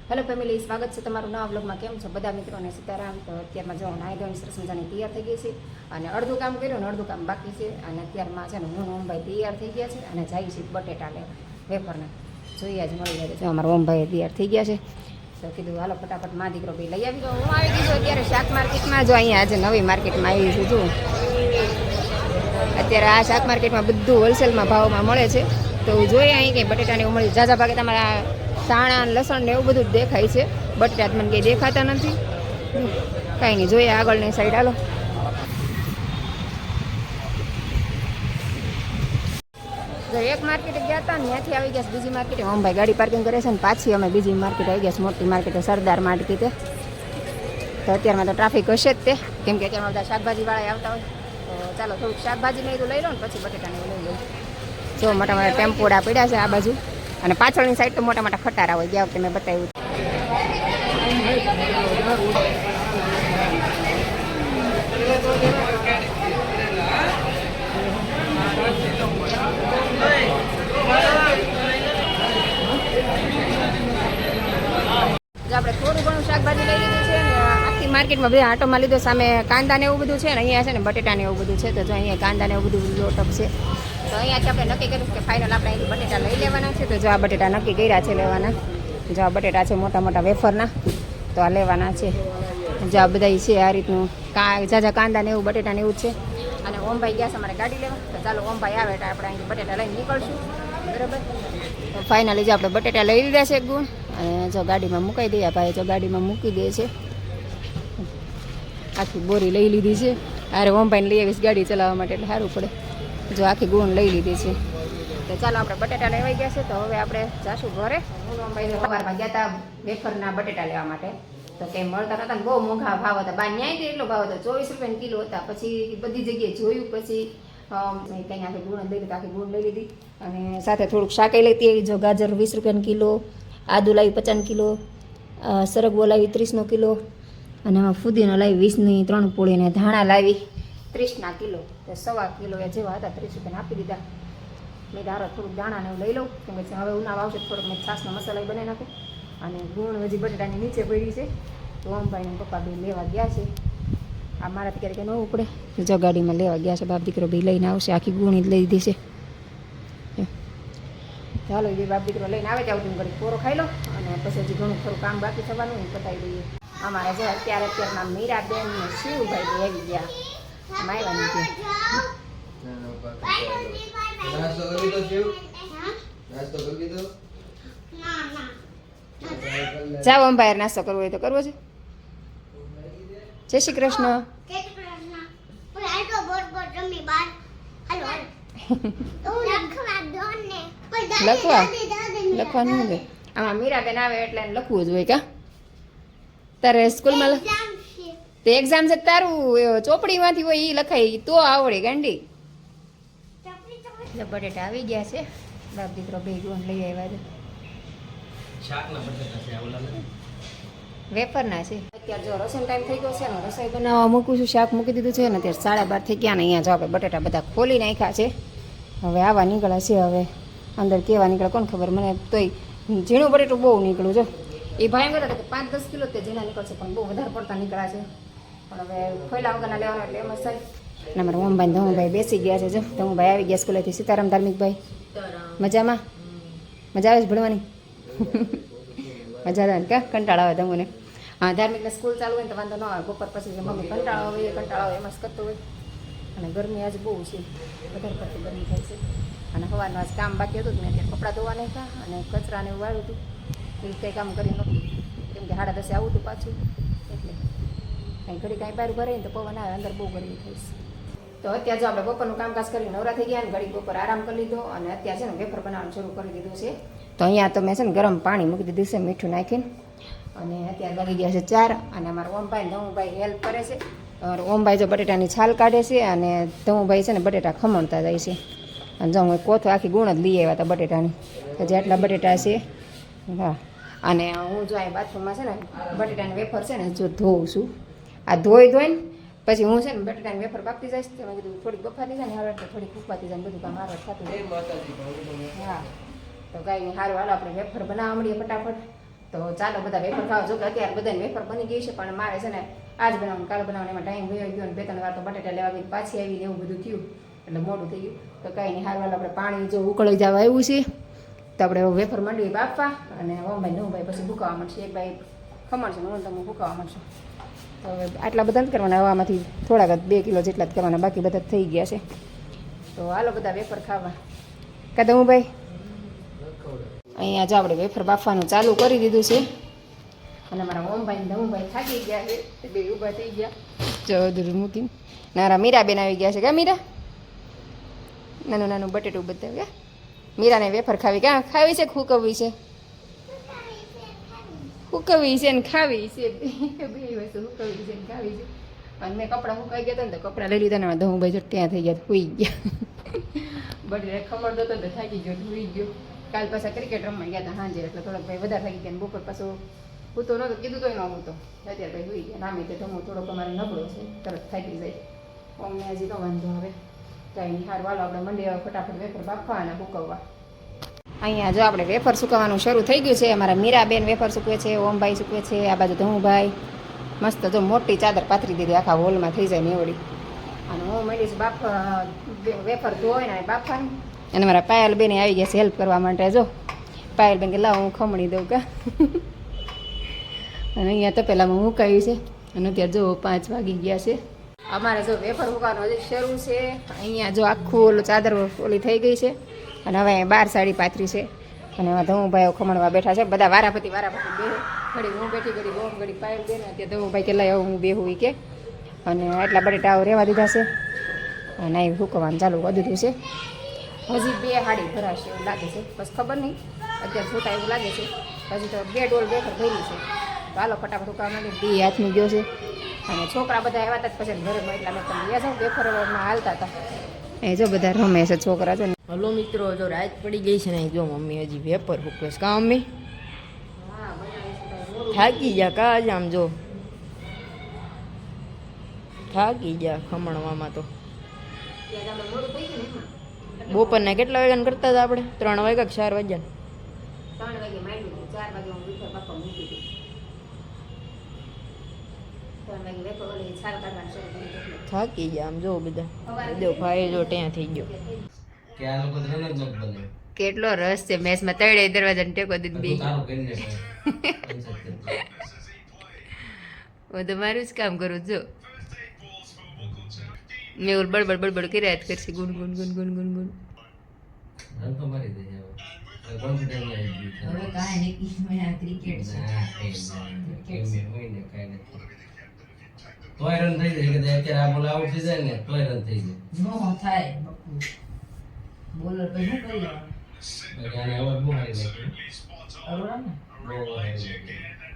Hello family, સ્વાગત છે તમારું નવા વ્લોગમાં. કેમ છો બધા મિત્રોને? સીતારામ. તો અત્યારમાં જો નાઈ ધોઈને સરસ મજાની તૈયાર થઈ ગઈ છે અને અડધું કામ કર્યું ને અડધું કામ બાકી છે. અને અત્યારમાં છે ને હું ઓમભાઈ તૈયાર થઈ ગયા છે અને જાય છે બટેટા લે વેફરના. જોઈએ જ મળી જાય. જો અમારા ઓમભાઈ તૈયાર થઈ ગયા છે તો કીધું હાલો ફટાફટ માં દીકરો ભાઈ લઈ આવી. તો હું આવી ગઈ છું અત્યારે શાક માર્કેટમાં. જો અહીંયા આજે નવી માર્કેટમાં આવી છું. જો અત્યારે આ શાક માર્કેટમાં બધું હોલસેલમાં ભાવમાં મળે છે. તો જોઈએ અહીં કંઈ બટેટાને એવું મળી. ઝાઝા ભાગે તમારા ધાણા લસણ ને એવું બધું જ દેખાય છે. બટેટા મને કંઈ દેખાતા નથી. કાંઈ નહીં, જોઈએ આગળની સાઈડ. હાલો જો એક માર્કેટે ગયા હતા ને ત્યાંથી આવી ગયા બીજી માર્કેટે. ઓમભાઈ ગાડી પાર્કિંગ કરે છે ને પાછી અમે બીજી માર્કેટ આવી ગયા. મોટી માર્કેટે સરદાર માર્કેટે. તો અત્યારમાં તો ટ્રાફિક હશે જ તે, કેમ કે અત્યારમાં બધા શાકભાજીવાળા આવતા હોય. તો ચાલો થોડુંક શાકભાજીને એવું લઈ લો ને પછી બટેટાને એવું લઈ લઉં. જો મોટા મોટા ટેમ્પોડા પડ્યા છે આ બાજુ અને પાછળની સાઈડ તો મોટા મોટા ખટારા હોય. ગયા વખતે મેં બતાવ્યું. આપણે થોડું ઘણું શાકભાજી લઈ લીધું છે ને આખી માર્કેટમાં બધા આટોમાં લીધો. સામે કાંદા ને એવું બધું છે ને અહીંયા છે ને બટેટા ને એવું બધું છે. તો જો અહીંયા કાંદા ને એવું બધું લોટક છે. તો અહીંયાથી આપણે નક્કી કર્યું કે ફાઇનલ આપણે અહીંથી બટેટા લઈ લેવાના છે. તો જો આ બટેટા નક્કી કર્યા છે લેવાના. જો આ બટેટા છે મોટા મોટા વેફરના, તો આ લેવાના છે. જો આ બધા છે આ રીતનું ઝાઝા કાંદા ને એવું બટેટા ને એવું છે. અને ઓમભાઈ ગયા છે અમારે ગાડી લેવા. તો ચાલો ઓમભાઈ આવે એટલે આપણે અહીંથી બટેટા લઈને નીકળશું. બરાબર. તો ફાઇનલી જો આપણે બટેટા લઈ લીધા છે ગુણ અને જો ગાડીમાં મુકાઈ દઈએ. ભાઈ જો ગાડીમાં મૂકી દે છે. આખી બોરી લઈ લીધી છે. અરે ઓમભાઈને લઈ આવીશ ગાડી ચલાવવા માટે એટલે સારું પડે. જો આખી ગુણ લઈ લીધી છે. તો ચાલો આપણે બટેટા લેવાઈ ગયા છે. તો હવે આપણે જાશું ઘરે. હું ઓમભાઈ સવારમાં ગયા હતા વેફરના બટેટા લેવા માટે. તો કંઈ મળતા નતા ને બહુ મોંઘા ભાવ હતા. બાર ન્યાય એટલો ભાવ હતો, 24 રૂપિયાના કિલો હતા. પછી બધી જગ્યાએ જોયું, પછી કંઈ આખી ગુણ લઈ લીધી. આખી ગુણ લઈ લીધી અને સાથે થોડુંક શાક લેતી. જો ગાજર 20 રૂપિયાનો કિલો, આદુ લાવી 50 કિલો, સરગવો લાવી 30નો કિલો અને આમાં ફુદીનો લાવી 20ની 3 પૂળી અને ધાણા લાવી 30ના કિલો. તો 1.25 કિલો એ જેવા હતા 30 રૂપિયાને આપી દીધા. મેં ધારો થોડુંક દાણાને એવું લઈ લઉં, કેમ કે હવે ઉનાળો આવશે થોડોક મેં છાશનો મસાલા બનાવી નાખું. અને ગુણ હજી બટેટાની નીચે પડી છે. તો ઓમભાઈને પપ્પા બી લેવા ગયા છે. આ મારાથી ક્યારેક ન ઉપડે. જો ગાડીમાં લેવા ગયા છે. બાપ દીકરો બી લઈને આવશે. આખી ગુણી લઈ દીધી છે. ચાલો એ બાપ દીકરો લઈને આવે ત્યાં સુધી ઘડી પોરો ખાઈ લો અને પછી હજી ઘણું થોડું કામ બાકી થવાનું એ પતાવી દઈએ. અમારે જો અત્યારમાં મીરાબેન ને શિવભાઈ આવી ગયા. માયવાની છે. જાઓ અંબાયર નાસ્તો કરવો હોય તો કરવો છે. જય શ્રી કૃષ્ણ. લખવાનું હોય આમાં. મીરાબેન આવે એટલે લખવું જ હોય. કા તારે સ્કૂલમાં તે એક્ઝામ છે તારું ચોપડીમાંથી હોય એ લખાય તો આવડે ગાંડી. બટેટા આવી ગયા છે. બાપ દીકરો બે ગુણ લઈ આવ્યા છે. વેફરના છે. અત્યારે જો રસોઈ ટાઈમ થઈ ગયો છે ને રસોઈ બનાવવા મૂકું છું. શાક મૂકી દીધું છે ને અત્યારે 12:30 થઈ ગયા ને અહીંયા જો આપણે બટેટા બધા ખોલી નાખ્યા છે. હવે આવા નીકળ્યા છે. હવે અંદર કેવા નીકળે કોણ ખબર. મને તોય ઝીણું બટેટું બહુ નીકળ્યું. જો એ ભાઈ એમ કહેતા કે 5-10 કિલો તે ઝીણા નીકળશે પણ બહુ વધારે પડતા નીકળ્યા છે. પણ હવે ખોયલા વગરના લેવાના એટલે એમ જ થાય. અને અમારા ઓમભાઈ ધમુભાઈ બેસી ગયા છે. જો ધમુભાઈ આવી ગયા સ્કૂલેથી. સીતારામ ધાર્મિકભાઈ મજામાં? મજા આવે છે ભણવાની? મજા આવે ને? કા કંટાળો આવે ધમુને? હા, ધાર્મિકને સ્કૂલ ચાલુ હોય ને તો વાંધો ન આવે. બપોર પછી જે મમ્મી કંટાળો આવે એ કંટાળો આવે એમ જ કરતો હોય. અને ગરમી આજે બહુ છે, વધારે પડતી ગરમી થાય છે. અને સવારનું આજ કામ બાકી હતું જ મેં અત્યારે કપડાં ધોવા નહીં હતા અને કચરાને એવું વાળ્યું હતું. એ કંઈ કામ કરી નહોતું કેમ કે 10:30 આવું હતું પાછું. એટલે કાંઈ ઘડી કાંઈ બહાર ભરે ને તો પવન આવે, અંદર બહુ ગરમી થઈશ. તો અત્યારે જો આપણે બપોરનું કામકાજ કરી નવરા થઈ ગયા ને ઘડી બપોર આરામ કરી લીધો અને અત્યારે છે ને વેફર બનાવવાનું શરૂ કરી દીધું છે. તો અહીંયા તો મેં છે ને ગરમ પાણી મૂકી દીધું છે મીઠું નાખીને. અને અત્યારે વાગી ગયા છે 4 અને અમારા ઓમભાઈ ધમુભાઈ હેલ્પ કરે છે. ઓમભાઈ જો બટેટાની છાલ કાઢે છે અને ધમુભાઈ છે ને બટેટા ખમણતા જાય છે. અને જો હું કોથો આખી ગુણ જ લઈ આવ્યા હતા બટેટાની. તો જેટલા બટેટા છે. હા, અને હું જો અહીં બાથરૂમમાં છે ને બટેટાની વેફર છે ને જો ધોઉં છું. આ ધોઈને પછી હું છે ને બટેટાની વેફર બાફતી જઈશ. તો મેં કીધું થોડીક બફાતી જાય ને હવે થોડીક ઉપાતી જાય બધું કામ હારું થતું. હા, તો કાંઈ નહીં, સારું હાલો આપણે વેફર બનાવવા મળીએ ફટાફટ. તો ચાલો બધા વેફર ખાવા. જો કે અત્યારે બધાને વેફર બની ગઈ છે, પણ મારે છે ને આજ બનાવવાનું કાલ બનાવવાનું એમાં ટાઈમ વયો ગયો, અને 2-3 વાર તો બટેટા લેવા ગઈ પાછી આવીને એવું બધું થયું, એટલે મોડું થઈ ગયું. તો કાંઈ નહીં, હાલ આપણે પાણી જો ઉકળી જવા આવ્યું છે, તો આપણે વેફર માંડવી બાફવા, અને ઓમભાઈ નવભાઈ પછી ભૂકાવા મળશે. એક ભાઈ ખમણશે ને હું તમે ભૂકાવા મળશું. તો હવે આટલા બધા નથી કરવાના, હવામાંથી થોડાક 2 કિલો જેટલા જ કરવાના, બાકી બધા થઈ ગયા છે. તો હાલો બધા વેફર ખાવા. કાં હું ભાઈ અહીંયા જો આપણે વેફર બાફવાનું ચાલુ કરી દીધું છે, અને મારા ઓમભાઈ ને ધમુભાઈ થાકી ગયા છે, બે ઊભા થઈ ગયા ચૌધરી મૂકીને. નારા મીરાબેન આવી ગયા છે. કા મીરા નાનું નાનું બટેટું બતાવ્યા. મીરાને વેફર ખાવી, ક્યાં ખાવી છે? ખૂકવવી છે, હુકવી છે ને ખાવી છે, બે વસ્તુ હુકવી છે ને ખાવી છે. અને મેં કપડાં હુકાઈ ગયા હતા ને, તો કપડાં લઈ લીધા ને ધમુભાઈ જો ત્યાં થઈ ગયા, સુઈ ગયા. બટેટા ખબર દો તો થાકી ગયો, સુઈ ગયો. કાલ પાછા ક્રિકેટ રમવા ગયા હતા સાંજે, એટલે થોડોક ભાઈ વધારે થાકી ગયા. બપોર પાછું હું તો નહોતો કીધું તોય ન હું તો અત્યારે ભાઈ સુઈ ગયા. નામે તે ધમું થોડોક અમારે નબળો છે, તરત થાકી જાય. અમને હજી તો વાંધો હવે કાંઈ નહીં. હાર વાલો આપણે મંડી ફટાફટ વેફર બાફવા અને હુકવવા. અહીંયા જો આપણે વેફર સુકવવાનું શરૂ થઈ ગયું છે. અમારા મીરાબેન વેફર સૂકવે છે, ઓમભાઈ સૂકવે છે, આ બાજુ ધમુભાઈ મસ્ત જો મોટી ચાદર પાથરી દીધી, આખા હોલમાં થઈ જાય નીવડી. અને હું મળીશ વેફર ધોઈ ને બાફવાની. અને મારા પાયલબેન આવી ગયા છે હેલ્પ કરવા માટે. જો પાયલબેન કે લાવ હું ખમણી દઉં કા. અને અહીંયા તો પહેલાં મુકાયું છે, અને અત્યારે જો 5 વાગી ગયા છે. અમારે જો વેફર મૂકવાનું હજી શરૂ છે. અહીંયા જો આખું ઓલું ચાદર ઓલી થઈ ગઈ છે, અને હવે બાર સાડી પાથરી છે. અને એમાં ધમુભાઈઓ ખમણવા બેઠા છે, બધા વારાફરતી બે. ઘડી હું બેઠી, ઘડી બોમ, ઘડી પાયલ દે ને. અત્યારે ધમુભાઈ કે લાય હું બેહું કે. અને આટલા બટેટા રહેવા દીધા છે, અને અહીં હુકવાનું ચાલુ કરી દીધું છે. હજી 2 હાડી ભરાશે એવું લાગે છે, બસ ખબર નહીં અત્યારે છૂટા એવું લાગે છે. હજી તો 2 ડોલ વેફર ભરી છે. તો હાલો ફટાફટ હુકવા માંડી. 2 હાથમાં ગયો છે, અને છોકરા બધા આવ્યા હતા પછી ઘરે એટલા મેં તમે ગયા જાઓ વેફરમાં હાલતા હતા. એ જો બધા રમે છે છોકરા છે ને. હલો મિત્રો, જો રાત પડી ગઈ છે ને, જો મમ્મી હજી વેફર ફૂકવે છે. કા મમ્મી થાકી ગયા કા? આજે આમ જો થાકી ગયા ખમણવામાં. તો બપોરના કેટલા વાગ્યા કરતા હતા આપણે? 3 વાગ્યા કે 4 વાગ્યા? 3 વાગે માંડી, 4 વાગે હું વેફર બાપા મૂકી દીધી. 3 વાગે વેફર ઓલી છાલ કાઢવાનું શરૂ કરી દીધું. થાકી ગયા આમ જો બધા. જો ભાઈ જો ત્યાં થઈ ગયો. કે આ લોકો ધ્યાન જ નથી બને. કેટલો રસ છે મેચમાં. 3 દરવાજાને ટેકો દીધી. તારું કરીને હું તો મારું જ કામ કરું જો. મેં ઓલ બડબડ કર્યા જ કરશે. ગુન ગુન ગુન ગુન ગુન ગુન. રન તો મારી દે હવે. કોન્ફિડન્સ આવી ગયું હવે કાંઈ નહીં, મેં ક્રિકેટ છે. છે હોય ને કાઈ નથી. તોય રન થઈ જાય કે અત્યારે આ બોલ આઉટ થઈ જાય ને તોય રન થઈ જાય. નો થાય બકુ. બોલર તો શું કરી લેવાનું? બાકી આને હવે બહુ હારી નાખ્યું. અરુણા ને બહુ હારી નાખ્યું.